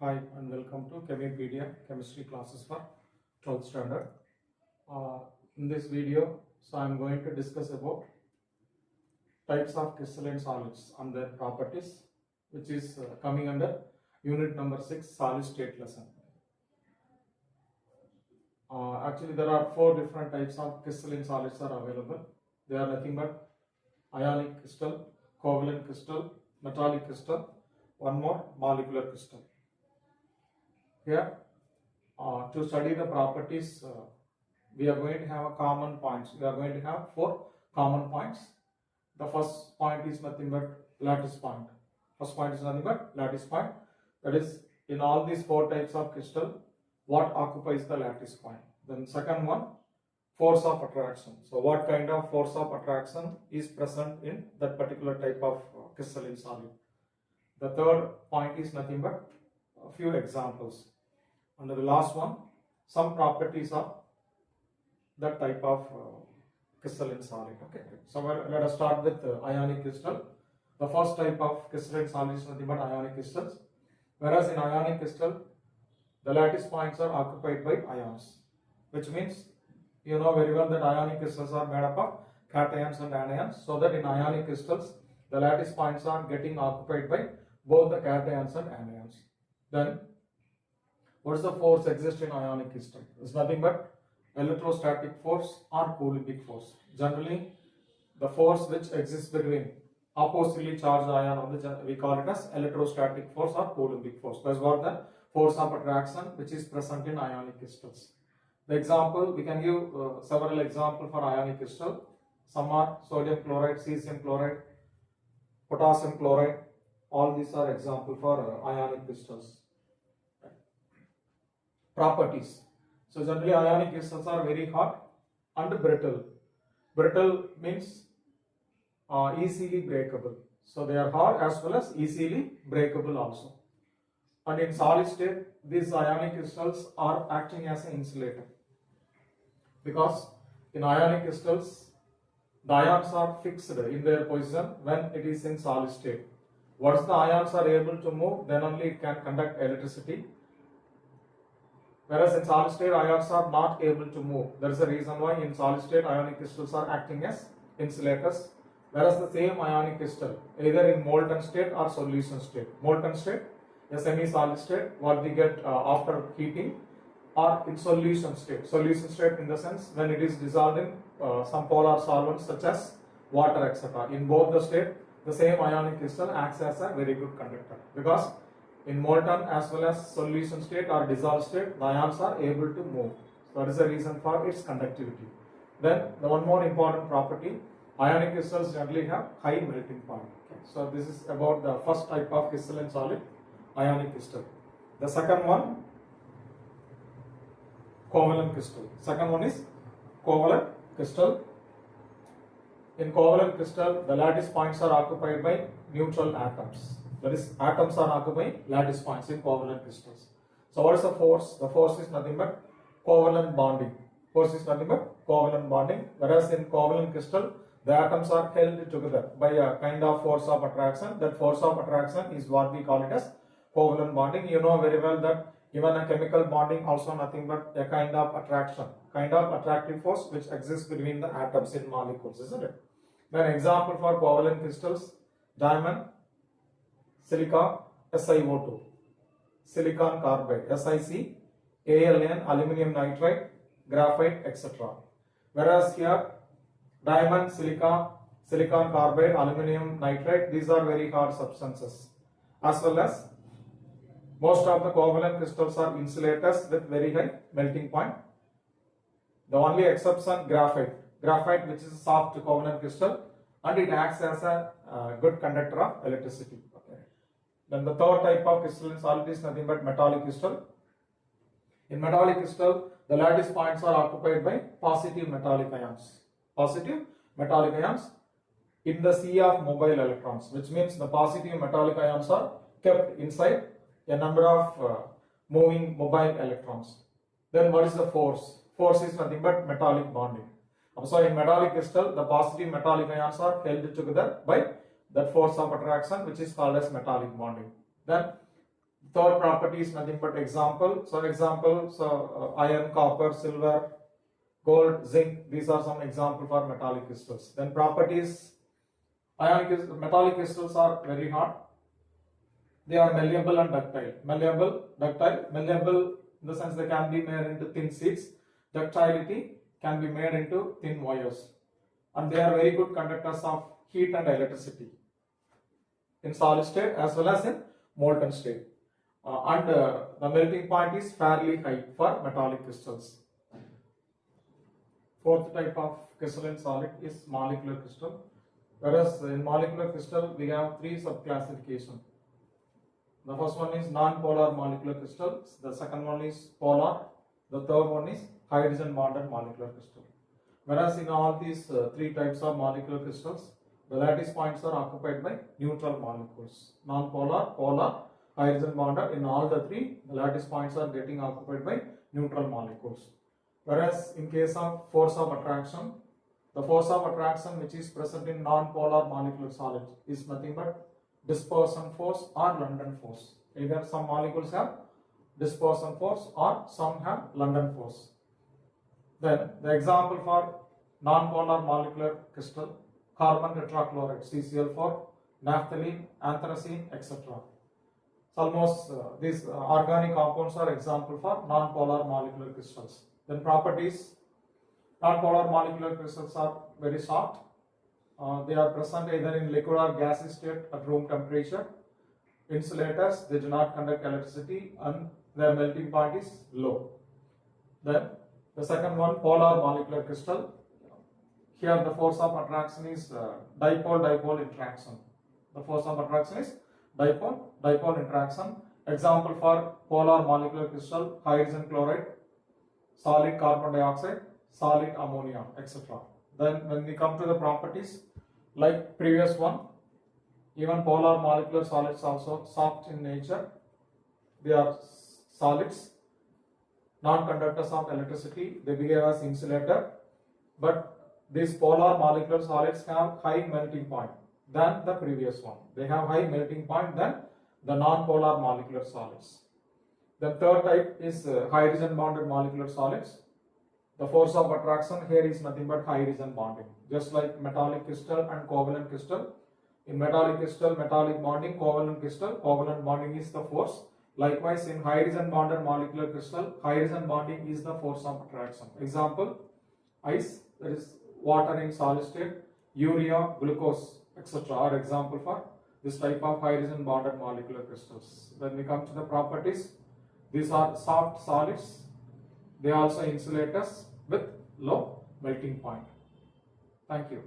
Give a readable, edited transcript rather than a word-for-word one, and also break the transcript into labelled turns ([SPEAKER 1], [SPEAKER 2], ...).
[SPEAKER 1] Hi and welcome to Chemipedia chemistry classes for 12th standard. In this video, I am going to discuss about types of crystalline solids and their properties, which is coming under unit number 6 solid state lesson. Actually, there are 4 different types of crystalline solids are available. They are nothing but ionic crystal, covalent crystal, metallic crystal, one more molecular crystal. Here, to study the properties, we are going to have a common points. We are going to have 4 common points. The first point is nothing but lattice point. First point is nothing but lattice point. That is, in all these 4 types of crystal, what occupies the lattice point. Then second one, force of attraction. So what kind of force of attraction is present in that particular type of crystalline solid. The third point is nothing but a few examples. And the last one, some properties of that type of crystalline solid. Okay, so let us start with ionic crystal. The first type of crystalline solid is nothing but ionic crystals. Whereas in ionic crystal, the lattice points are occupied by ions, which means you know very well that ionic crystals are made up of cations and anions. So that in ionic crystals, the lattice points are getting occupied by both the cations and anions. Then, what is the force exist in ionic crystal? It's nothing but electrostatic force or Coulombic force. Generally, the force which exists between oppositely charged ion, we call it as electrostatic force or Coulombic force. That's what the force of attraction which is present in ionic crystals. The example, we can give several examples for ionic crystal. Some are sodium chloride, cesium chloride, potassium chloride. All these are examples for ionic crystals. Properties. So generally ionic crystals are very hot and brittle. Brittle means easily breakable. So they are hard as well as easily breakable also. And in solid state, these ionic crystals are acting as an insulator. Because in ionic crystals, the ions are fixed in their position when it is in solid state. Once the ions are able to move, then only it can conduct electricity. Whereas in solid state, ions are not able to move. There is a reason why in solid state, ionic crystals are acting as insulators. Whereas the same ionic crystal, either in molten state or solution state. Molten state, a semi-solid state, what we get after heating, or in solution state. Solution state in the sense when it is dissolved in some polar solvents such as water, etc. In both the state, the same ionic crystal acts as a very good conductor. Because in molten as well as solution state or dissolved state, the ions are able to move. So that is the reason for its conductivity. Then the one more important property, ionic crystals generally have high melting point. Okay. So this is about the first type of crystalline solid, ionic crystal. The second one, covalent crystal. Second one is covalent crystal. In covalent crystal, the lattice points are occupied by neutral atoms. That is, atoms are occupying lattice points in covalent crystals. So what is the force? The force is nothing but covalent bonding. Force is nothing but covalent bonding. Whereas in covalent crystal, the atoms are held together by a kind of force of attraction. That force of attraction is what we call it as covalent bonding. You know very well that even a chemical bonding also nothing but a kind of attraction, kind of attractive force which exists between the atoms in molecules, isn't it? Then example for covalent crystals, diamond, silica, SiO2, silicon carbide, SiC, ALN, aluminum nitride, graphite, etc. Whereas here, diamond, silica, silicon carbide, aluminum nitride, these are very hard substances. As well as most of the covalent crystals are insulators with very high melting point. The only exception, graphite which is a soft covalent crystal and it acts as a good conductor of electricity. Okay. Then the third type of crystalline solid is nothing but metallic crystal. In metallic crystal, the lattice points are occupied by positive metallic ions. Positive metallic ions in the sea of mobile electrons, which means the positive metallic ions are kept inside a number of moving mobile electrons. Then what is the force? Force is nothing but metallic bonding. So in metallic crystal, the positive metallic ions are held together by that force of attraction which is called as metallic bonding. Then Third property is nothing but example. So iron, copper, silver, gold, zinc. These are some example for metallic crystals. Then properties. Metallic crystals are very hard. They are malleable and ductile. Malleable in the sense they can be made into thin sheets. Ductility can be made into thin wires. And they are very good conductors of heat and electricity in solid state as well as in molten state. The melting point is fairly high for metallic crystals. Fourth type of crystalline solid is molecular crystal. Whereas in molecular crystal we have three subclassifications. The first one is non-polar molecular crystals, the second one is polar, the third one is hydrogen bonded molecular crystal. Whereas in all these three types of molecular crystals, the lattice points are occupied by neutral molecules. Non-polar, polar, hydrogen bonded, in all the three, the lattice points are getting occupied by neutral molecules. Whereas in case of force of attraction, the force of attraction which is present in non-polar molecular solids is nothing but dispersion force or London force. Either some molecules have dispersion force or some have London force. Then the example for non-polar molecular crystal, carbon tetrachloride, CCl4, naphthalene, anthracene, etc. So almost these organic compounds are example for non-polar molecular crystals. Then properties, non-polar molecular crystals are very soft. They are present either in liquid or gaseous state at room temperature. Insulators, they do not conduct electricity and their melting point is low. Then the second one, polar molecular crystal. Here the force of attraction is dipole-dipole interaction. The force of attraction is dipole-dipole interaction. Example for polar molecular crystal, hydrogen chloride, solid carbon dioxide, solid ammonia, etc. Then when we come to the properties, like previous one, even polar molecular solids also soft in nature. They are solids, non-conductors of electricity. They behave as insulator. But these polar molecular solids have high melting point than the previous one. They have high melting point than the non-polar molecular solids. The third type is hydrogen bonded molecular solids. The force of attraction here is nothing but hydrogen bonding. Just like metallic crystal and covalent crystal. In metallic crystal, metallic bonding, covalent crystal, covalent bonding is the force. Likewise, in hydrogen bonded molecular crystal, hydrogen bonding is the force of attraction. Example, ice, that is water in solid state, urea, glucose, etc. are example for this type of hydrogen bonded molecular crystals. When we come to the properties, these are soft solids. They are also insulators with low melting point. Thank you.